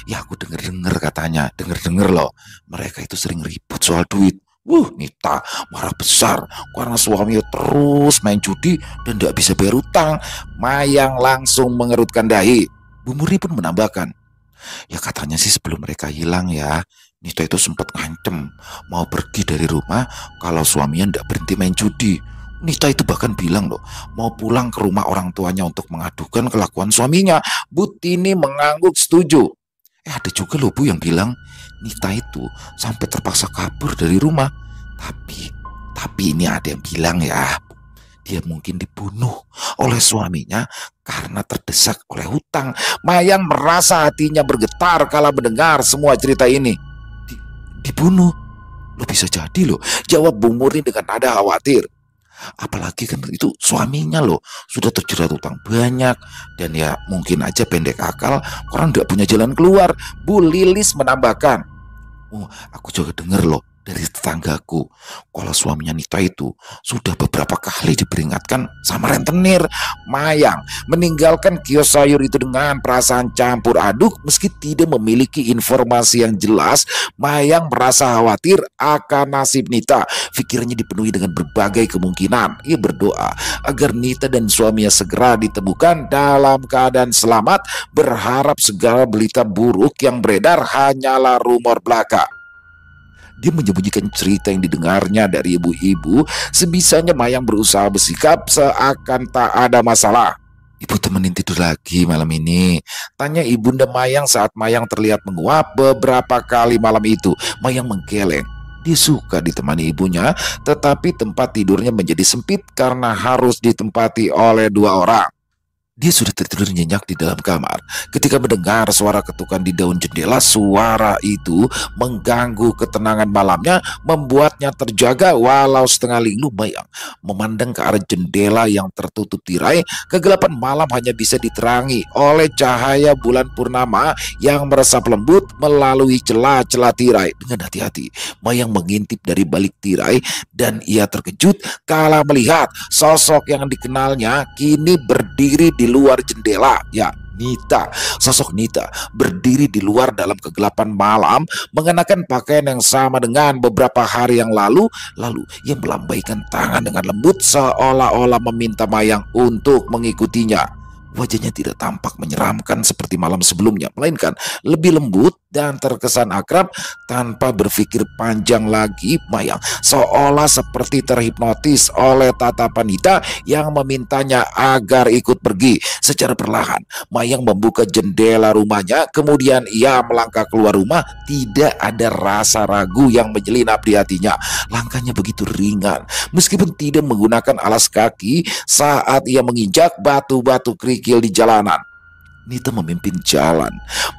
"Ya aku denger-denger katanya, denger-denger loh. Mereka itu sering ribut soal duit. Nita marah besar karena suaminya terus main judi dan tidak bisa bayar utang." Mayang langsung mengerutkan dahi. Bu Murni pun menambahkan, "Ya katanya sih sebelum mereka hilang ya, Nita itu sempat ngancem mau pergi dari rumah kalau suaminya tidak berhenti main judi. Nita itu bahkan bilang loh mau pulang ke rumah orang tuanya untuk mengadukan kelakuan suaminya." Bu Tini mengangguk setuju. Ada juga loh Bu yang bilang Nita itu sampai terpaksa kabur dari rumah. Tapi ini ada yang bilang ya, dia mungkin dibunuh oleh suaminya karena terdesak oleh hutang. Mayang merasa hatinya bergetar kala mendengar semua cerita ini. Dibunuh? Lo bisa jadi loh, jawab Bu Murni dengan nada khawatir. Apalagi kan itu suaminya loh sudah terjerat utang banyak dan ya mungkin aja pendek akal orang tidak punya jalan keluar. Bu Lilis menambahkan, "Oh, aku juga dengar loh dari tetanggaku kalau suaminya Nita itu sudah beberapa kali diperingatkan sama rentenir. Mayang meninggalkan kios sayur itu dengan perasaan campur aduk. Meski tidak memiliki informasi yang jelas, Mayang merasa khawatir akan nasib Nita. Pikirannya dipenuhi dengan berbagai kemungkinan. Ia berdoa agar Nita dan suaminya segera ditemukan dalam keadaan selamat, berharap segala berita buruk yang beredar hanyalah rumor belaka. Dia menyembunyikan cerita yang didengarnya dari ibu-ibu. Sebisanya Mayang berusaha bersikap seakan tak ada masalah. "Ibu temenin tidur lagi malam ini?" tanya ibunda Mayang saat Mayang terlihat menguap beberapa kali malam itu. Mayang menggeleng. Dia suka ditemani ibunya, tetapi tempat tidurnya menjadi sempit karena harus ditempati oleh dua orang. Dia sudah tertidur nyenyak di dalam kamar ketika mendengar suara ketukan di daun jendela. Suara itu mengganggu ketenangan malamnya, membuatnya terjaga walau setengah linglung. Mayang memandang ke arah jendela yang tertutup tirai. Kegelapan malam hanya bisa diterangi oleh cahaya bulan purnama yang meresap lembut melalui celah-celah tirai. Dengan hati-hati, Mayang mengintip dari balik tirai dan ia terkejut kala melihat sosok yang dikenalnya kini berdiri di luar jendela. Ya, Nita. Sosok Nita berdiri di luar dalam kegelapan malam, mengenakan pakaian yang sama dengan beberapa hari yang lalu. Lalu ia melambaikan tangan dengan lembut seolah-olah meminta Mayang untuk mengikutinya. Wajahnya tidak tampak menyeramkan seperti malam sebelumnya, melainkan lebih lembut dan terkesan akrab. Tanpa berpikir panjang lagi, Mayang seolah seperti terhipnotis oleh tatapan Nita yang memintanya agar ikut pergi. Secara perlahan, Mayang membuka jendela rumahnya, kemudian ia melangkah keluar rumah. Tidak ada rasa ragu yang menyelinap di hatinya. Langkahnya begitu ringan, meskipun tidak menggunakan alas kaki saat ia menginjak batu-batu kerikil di jalanan. Nita memimpin jalan.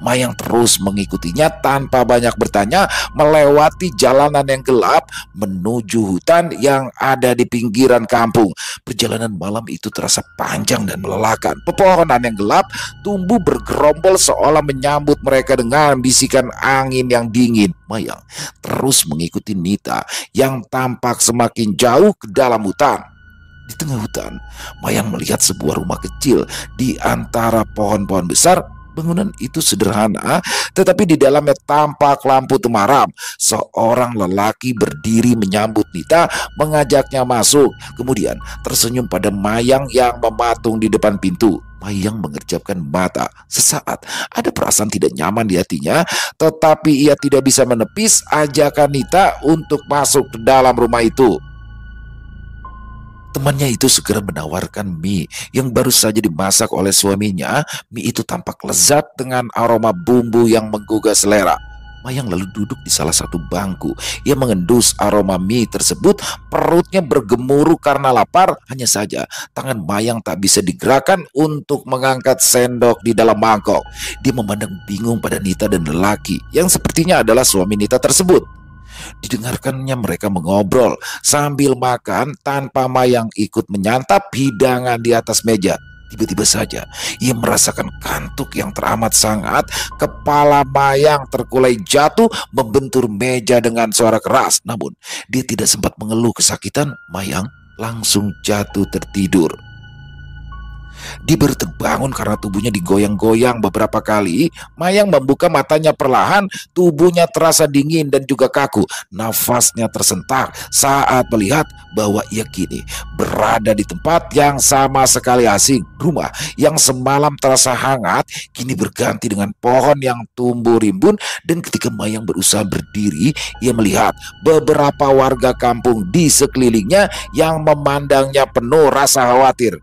Mayang terus mengikutinya tanpa banyak bertanya, melewati jalanan yang gelap menuju hutan yang ada di pinggiran kampung. Perjalanan malam itu terasa panjang dan melelahkan. Pepohonan yang gelap tumbuh bergerombol seolah menyambut mereka dengan bisikan angin yang dingin. Mayang terus mengikuti Nita yang tampak semakin jauh ke dalam hutan. Di tengah hutan, Mayang melihat sebuah rumah kecil di antara pohon-pohon besar. Bangunan itu sederhana, tetapi di dalamnya tampak lampu temaram. Seorang lelaki berdiri menyambut Nita, mengajaknya masuk. Kemudian tersenyum pada Mayang yang mematung di depan pintu. Mayang mengerjapkan mata. Sesaat ada perasaan tidak nyaman di hatinya, tetapi ia tidak bisa menepis ajakan Nita untuk masuk ke dalam rumah itu. Temannya itu segera menawarkan mie yang baru saja dimasak oleh suaminya. Mie itu tampak lezat dengan aroma bumbu yang menggugah selera. Mayang lalu duduk di salah satu bangku. Ia mengendus aroma mie tersebut. Perutnya bergemuruh karena lapar. Hanya saja tangan Mayang tak bisa digerakkan untuk mengangkat sendok di dalam mangkok. Dia memandang bingung pada Nita dan lelaki yang sepertinya adalah suami Nita tersebut. Didengarkannya mereka mengobrol sambil makan tanpa Mayang ikut menyantap hidangan di atas meja. Tiba-tiba saja ia merasakan kantuk yang teramat sangat. Kepala Mayang terkulai jatuh membentur meja dengan suara keras. Namun dia tidak sempat mengeluh kesakitan. Mayang langsung jatuh tertidur. Dia baru terbangun karena tubuhnya digoyang-goyang beberapa kali. Mayang membuka matanya perlahan. Tubuhnya terasa dingin dan juga kaku. Nafasnya tersentak saat melihat bahwa ia kini berada di tempat yang sama sekali asing. Rumah yang semalam terasa hangat kini berganti dengan pohon yang tumbuh rimbun. Dan ketika Mayang berusaha berdiri, ia melihat beberapa warga kampung di sekelilingnya yang memandangnya penuh rasa khawatir.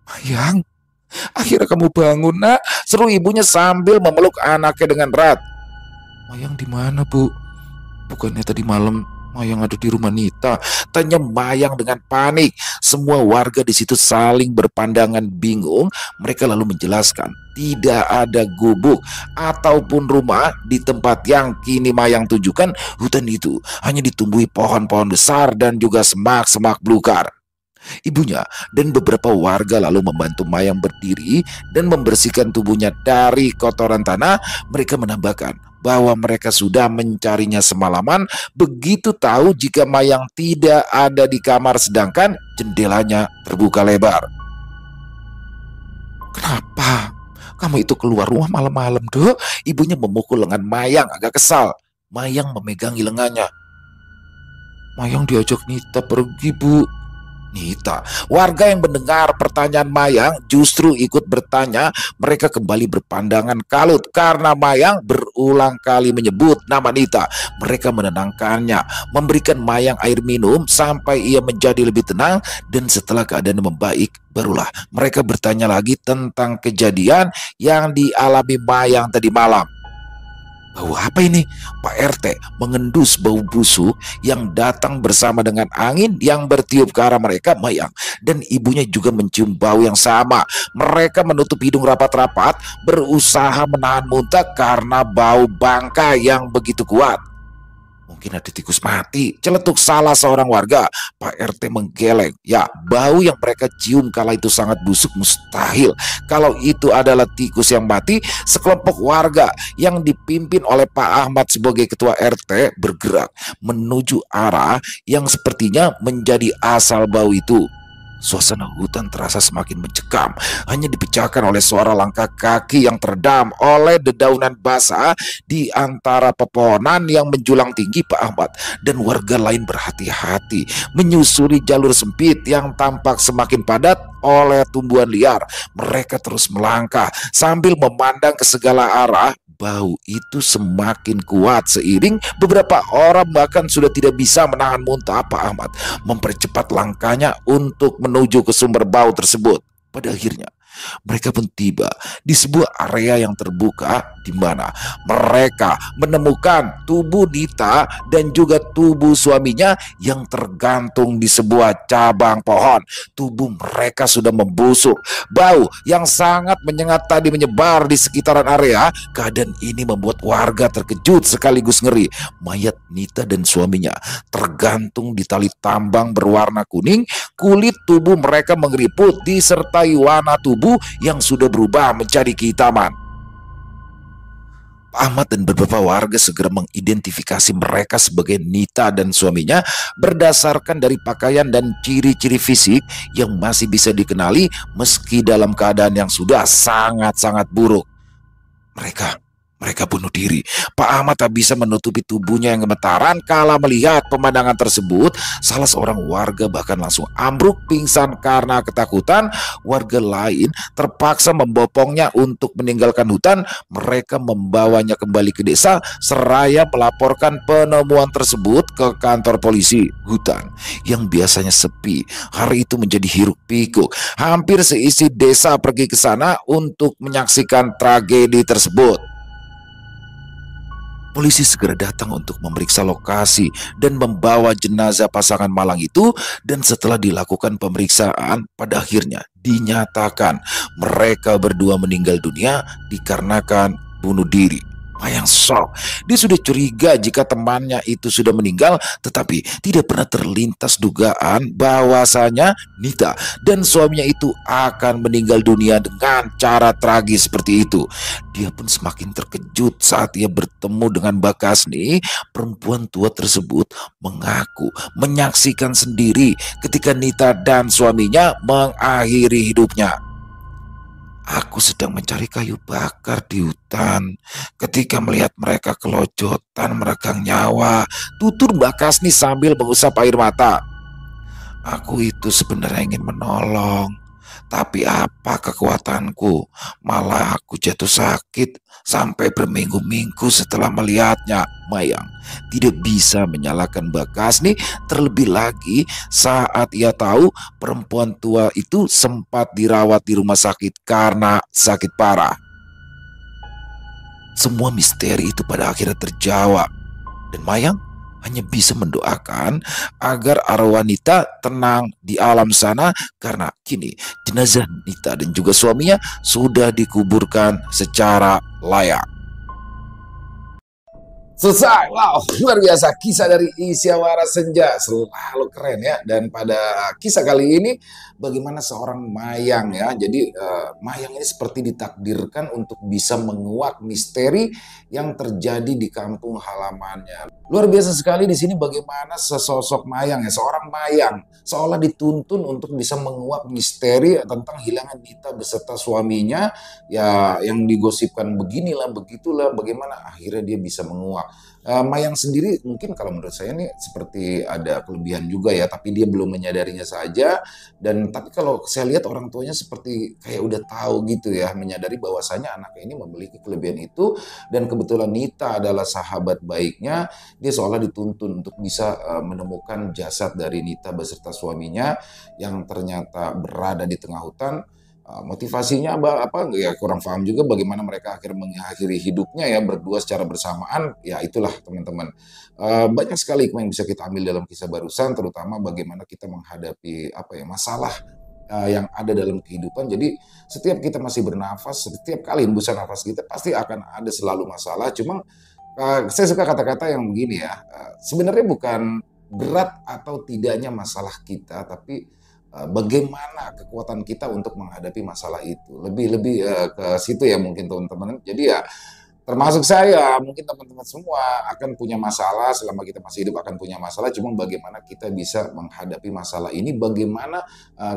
"Mayang, akhirnya kamu bangun, nak," seru ibunya sambil memeluk anaknya dengan erat. "Mayang di mana, Bu? Bukannya tadi malam Mayang ada di rumah Nita?" tanya Mayang dengan panik. Semua warga di situ saling berpandangan bingung. Mereka lalu menjelaskan tidak ada gubuk ataupun rumah di tempat yang kini Mayang tunjukkan. Hutan itu hanya ditumbuhi pohon-pohon besar dan juga semak-semak belukar. Ibunya dan beberapa warga lalu membantu Mayang berdiri dan membersihkan tubuhnya dari kotoran tanah. Mereka menambahkan bahwa mereka sudah mencarinya semalaman. Begitu tahu jika Mayang tidak ada di kamar sedangkan jendelanya terbuka lebar. "Kenapa kamu itu keluar rumah malam-malam, Dok?" Ibunya memukul lengan Mayang agak kesal. Mayang memegangi lengannya. "Mayang diajak Nita pergi, Bu." Nita. Warga yang mendengar pertanyaan Mayang justru ikut bertanya. Mereka kembali berpandangan kalut karena Mayang berulang kali menyebut nama Nita. Mereka menenangkannya, memberikan Mayang air minum sampai ia menjadi lebih tenang, dan setelah keadaan membaik, barulah mereka bertanya lagi tentang kejadian yang dialami Mayang tadi malam. "Bau apa ini?" Pak RT mengendus bau busuk yang datang bersama dengan angin yang bertiup ke arah mereka. Mayang dan ibunya juga mencium bau yang sama. Mereka menutup hidung rapat-rapat, berusaha menahan muntah karena bau bangkai yang begitu kuat. "Mungkin ada tikus mati," celetuk salah seorang warga. Pak RT menggeleng. Ya, bau yang mereka cium kala itu sangat busuk, mustahil. Kalau itu adalah tikus yang mati, sekelompok warga yang dipimpin oleh Pak Ahmad sebagai ketua RT bergerak menuju arah yang sepertinya menjadi asal bau itu. Suasana hutan terasa semakin mencekam, hanya dipecahkan oleh suara langkah kaki yang teredam oleh dedaunan basah di antara pepohonan yang menjulang tinggi. Pak Ahmad dan warga lain berhati-hati menyusuri jalur sempit yang tampak semakin padat oleh tumbuhan liar. Mereka terus melangkah sambil memandang ke segala arah. Bau itu semakin kuat seiring beberapa orang bahkan sudah tidak bisa menahan muntah. Pak Ahmad mempercepat langkahnya untuk menuju ke sumber bau tersebut. Pada akhirnya mereka pun tiba di sebuah area yang terbuka di mana mereka menemukan tubuh Nita dan juga tubuh suaminya yang tergantung di sebuah cabang pohon. Tubuh mereka sudah membusuk. Bau yang sangat menyengat tadi menyebar di sekitaran area. Keadaan ini membuat warga terkejut sekaligus ngeri. Mayat Nita dan suaminya tergantung di tali tambang berwarna kuning. Kulit tubuh mereka mengeriput disertai warna tubuh yang sudah berubah menjadi kehitaman. Pak Ahmad dan beberapa warga segera mengidentifikasi mereka sebagai Nita dan suaminya berdasarkan dari pakaian dan ciri-ciri fisik yang masih bisa dikenali meski dalam keadaan yang sudah sangat-sangat buruk. Mereka bunuh diri. Pak Ahmad tak bisa menutupi tubuhnya yang gemetaran kala melihat pemandangan tersebut. Salah seorang warga bahkan langsung ambruk pingsan karena ketakutan. Warga lain terpaksa membopongnya untuk meninggalkan hutan. Mereka membawanya kembali ke desa seraya melaporkan penemuan tersebut ke kantor polisi. Hutan yang biasanya sepi hari itu menjadi hiruk pikuk. Hampir seisi desa pergi ke sana untuk menyaksikan tragedi tersebut. Polisi segera datang untuk memeriksa lokasi dan membawa jenazah pasangan malang itu, dan setelah dilakukan pemeriksaan pada akhirnya dinyatakan mereka berdua meninggal dunia dikarenakan bunuh diri. Mayang shock. Dia sudah curiga jika temannya itu sudah meninggal, tetapi tidak pernah terlintas dugaan bahwasanya Nita dan suaminya itu akan meninggal dunia dengan cara tragis seperti itu. Dia pun semakin terkejut saat ia bertemu dengan Bakasni. Perempuan tua tersebut mengaku menyaksikan sendiri ketika Nita dan suaminya mengakhiri hidupnya. "Aku sedang mencari kayu bakar di hutan ketika melihat mereka kelojotan meregang nyawa," tutur Bakasni sambil mengusap air mata. "Aku itu sebenarnya ingin menolong, tapi apa kekuatanku, malah aku jatuh sakit sampai berminggu-minggu setelah melihatnya." Mayang tidak bisa menyalahkan Bakasni, terlebih lagi saat ia tahu perempuan tua itu sempat dirawat di rumah sakit karena sakit parah. Semua misteri itu pada akhirnya terjawab, dan Mayang hanya bisa mendoakan agar arwah Nita tenang di alam sana, karena kini jenazah Nita dan juga suaminya sudah dikuburkan secara layak. Selesai. Wow, luar biasa. Kisah dari Isyawara Senja selalu keren ya. Dan pada kisah kali ini bagaimana seorang Mayang ya. Jadi Mayang ini seperti ditakdirkan untuk bisa menguak misteri yang terjadi di kampung halamannya. Luar biasa sekali di sini bagaimana sesosok Mayang ya, seorang Mayang seolah dituntun untuk bisa menguak misteri tentang hilangnya Nita beserta suaminya ya, yang digosipkan beginilah begitulah, bagaimana akhirnya dia bisa menguak. Mayang sendiri mungkin kalau menurut saya nih seperti ada kelebihan juga ya, tapi dia belum menyadarinya saja. Dan tapi kalau saya lihat orang tuanya seperti kayak udah tahu gitu ya, menyadari bahwasanya anaknya ini memiliki kelebihan itu. Dan kebetulan Nita adalah sahabat baiknya, dia seolah dituntun untuk bisa menemukan jasad dari Nita beserta suaminya yang ternyata berada di tengah hutan. Motivasinya apa ya kurang paham juga bagaimana mereka akhirnya mengakhiri hidupnya ya berdua secara bersamaan. Ya itulah teman-teman. Banyak sekali yang bisa kita ambil dalam kisah barusan, terutama bagaimana kita menghadapi apa ya masalah yang ada dalam kehidupan. Jadi setiap kita masih bernafas, setiap kali hembusan nafas kita pasti akan ada selalu masalah. Cuma saya suka kata-kata yang begini ya. Sebenarnya bukan berat atau tidaknya masalah kita, tapi bagaimana kekuatan kita untuk menghadapi masalah itu. Lebih-lebih ke situ ya mungkin teman-teman. Jadi ya termasuk saya, mungkin teman-teman semua akan punya masalah, selama kita masih hidup akan punya masalah, cuma bagaimana kita bisa menghadapi masalah ini, bagaimana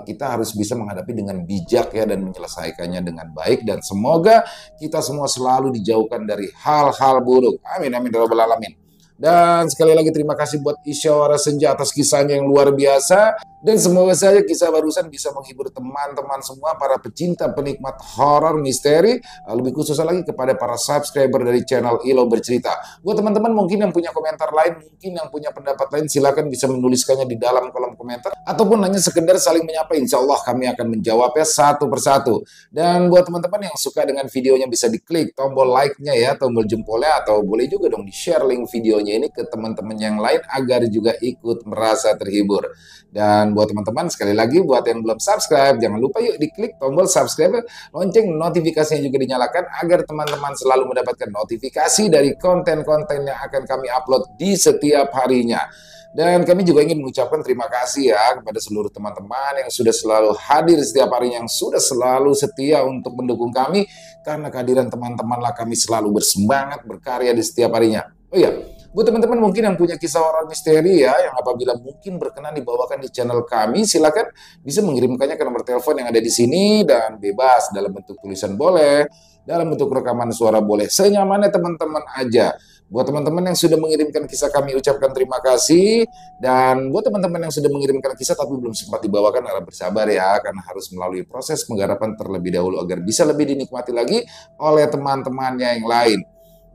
kita harus bisa menghadapi dengan bijak ya dan menyelesaikannya dengan baik, dan semoga kita semua selalu dijauhkan dari hal-hal buruk. Amin amin ya rabbal alamin. Dan sekali lagi terima kasih buat Isyawara Senja atas kisahnya yang luar biasa. Dan semoga saja kisah barusan bisa menghibur teman-teman semua, para pecinta penikmat horor misteri. Lebih khusus lagi kepada para subscriber dari channel Ilo Bercerita. Buat teman-teman mungkin yang punya komentar lain, mungkin yang punya pendapat lain, silakan bisa menuliskannya di dalam kolom komentar. Ataupun hanya sekedar saling menyapa, insya Allah kami akan menjawabnya satu persatu. Dan buat teman-teman yang suka dengan videonya bisa diklik tombol like-nya ya, tombol jempolnya, atau boleh juga dong di-share link videonya ini ke teman-teman yang lain agar juga ikut merasa terhibur. Dan buat teman-teman sekali lagi buat yang belum subscribe, jangan lupa yuk diklik tombol subscribe, lonceng notifikasinya juga dinyalakan agar teman-teman selalu mendapatkan notifikasi dari konten-konten yang akan kami upload di setiap harinya. Dan kami juga ingin mengucapkan terima kasih ya kepada seluruh teman-teman yang sudah selalu hadir setiap harinya, yang sudah selalu setia untuk mendukung kami. Karena kehadiran teman-temanlah kami selalu bersemangat berkarya di setiap harinya. Oh iya, buat teman-teman mungkin yang punya kisah horor misteri ya, yang apabila mungkin berkenan dibawakan di channel kami, silakan bisa mengirimkannya ke nomor telepon yang ada di sini, dan bebas dalam bentuk tulisan boleh, dalam bentuk rekaman suara boleh, senyamannya teman-teman aja. Buat teman-teman yang sudah mengirimkan kisah, kami ucapkan terima kasih. Dan buat teman-teman yang sudah mengirimkan kisah tapi belum sempat dibawakan, harap bersabar ya, karena harus melalui proses penggarapan terlebih dahulu agar bisa lebih dinikmati lagi oleh teman-temannya yang lain.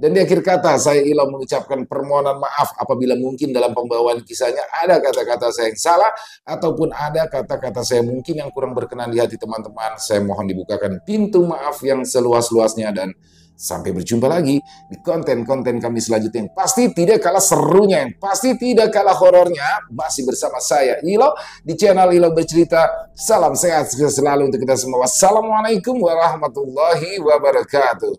Dan di akhir kata, saya Ilo mengucapkan permohonan maaf apabila mungkin dalam pembawaan kisahnya ada kata-kata saya yang salah, ataupun ada kata-kata saya mungkin yang kurang berkenan di hati teman-teman. Saya mohon dibukakan pintu maaf yang seluas-luasnya, dan sampai berjumpa lagi di konten-konten kami selanjutnya yang pasti tidak kalah serunya, yang pasti tidak kalah horornya. Masih bersama saya Ilo di channel Ilo Bercerita. Salam sehat selalu untuk kita semua. Wassalamualaikum warahmatullahi wabarakatuh.